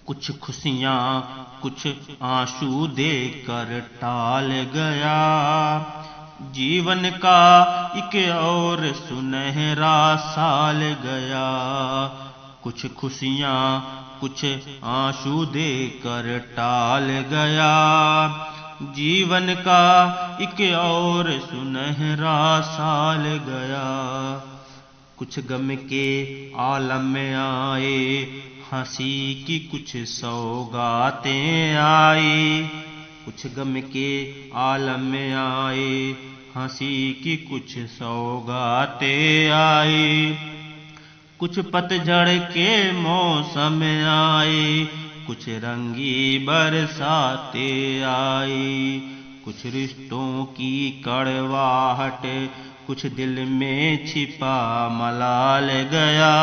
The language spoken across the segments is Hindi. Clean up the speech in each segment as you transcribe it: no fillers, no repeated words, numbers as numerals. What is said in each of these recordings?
कुछ खुशियाँ कुछ आंसू देकर टाल गया। जीवन का एक और सुनहरा साल गया। कुछ खुशियाँ कुछ आंसू देकर टाल गया। जीवन का एक और सुनहरा साल गया। कुछ गम के आलम में आए, हंसी की कुछ सौगातें आई। कुछ गम के आलम में आए, हंसी की कुछ सौगातें आई। कुछ पतझड़ के मौसम आए, कुछ रंगी बरसातें आई। कुछ रिश्तों की कड़वाहट, कुछ दिल में छिपा मलाल गया।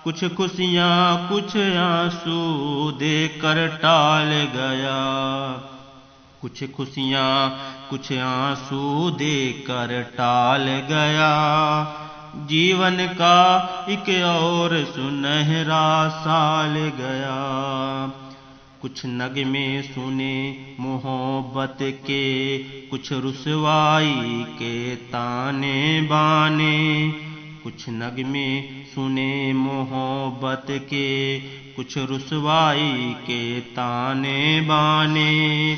कुछ खुशियाँ कुछ आंसू देकर टाल गया। कुछ खुशियाँ कुछ आंसू देकर टाल गया। जीवन का एक और सुनहरा साल गया। कुछ नगमे सुने मोहब्बत के, कुछ रुसवाई के ताने बाने। कुछ नगमे सुने मोहब्बत के, कुछ रुसवाई के ताने बाने।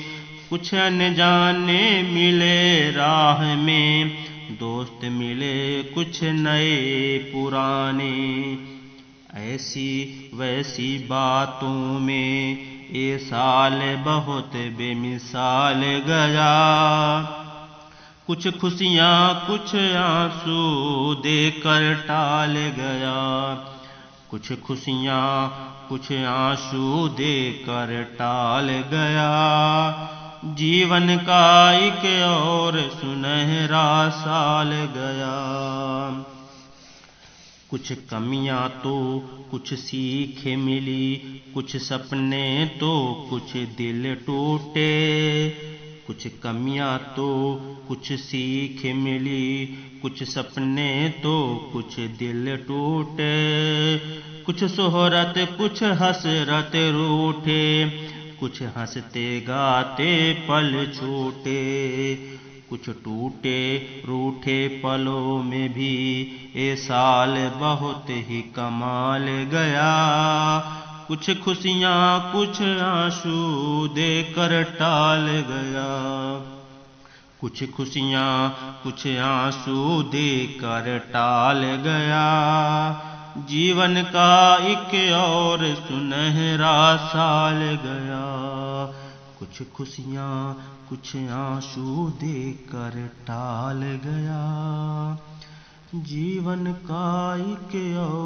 कुछ अनजाने मिले राह में, दोस्त मिले कुछ नए पुराने। ऐसी वैसी बातों में ये साल बहुत बेमिसाल गया। कुछ खुशियाँ कुछ आंसू देकर टाल गया। कुछ खुशियाँ कुछ आंसू देकर टाल गया। जीवन का एक और सुनहरा साल गया। कुछ कमियां तो कुछ सीख मिली, कुछ सपने तो कुछ दिल टूटे। कुछ कमियां तो कुछ सीख मिली, कुछ सपने तो कुछ दिल टूटे। कुछ शोहरत कुछ हसरत रूठे, कुछ हंसते गाते पल छूटे। कुछ टूटे रूठे पलों में भी ये साल बहुत ही कमाल गया। कुछ खुशियाँ कुछ आंसू देकर टाल गया। कुछ खुशियाँ कुछ आंसू देकर टाल गया। जीवन का एक और सुनहरा साल गया। कुछ खुशियाँ कुछ आंसू देकर टाल गया। जीवन का एक और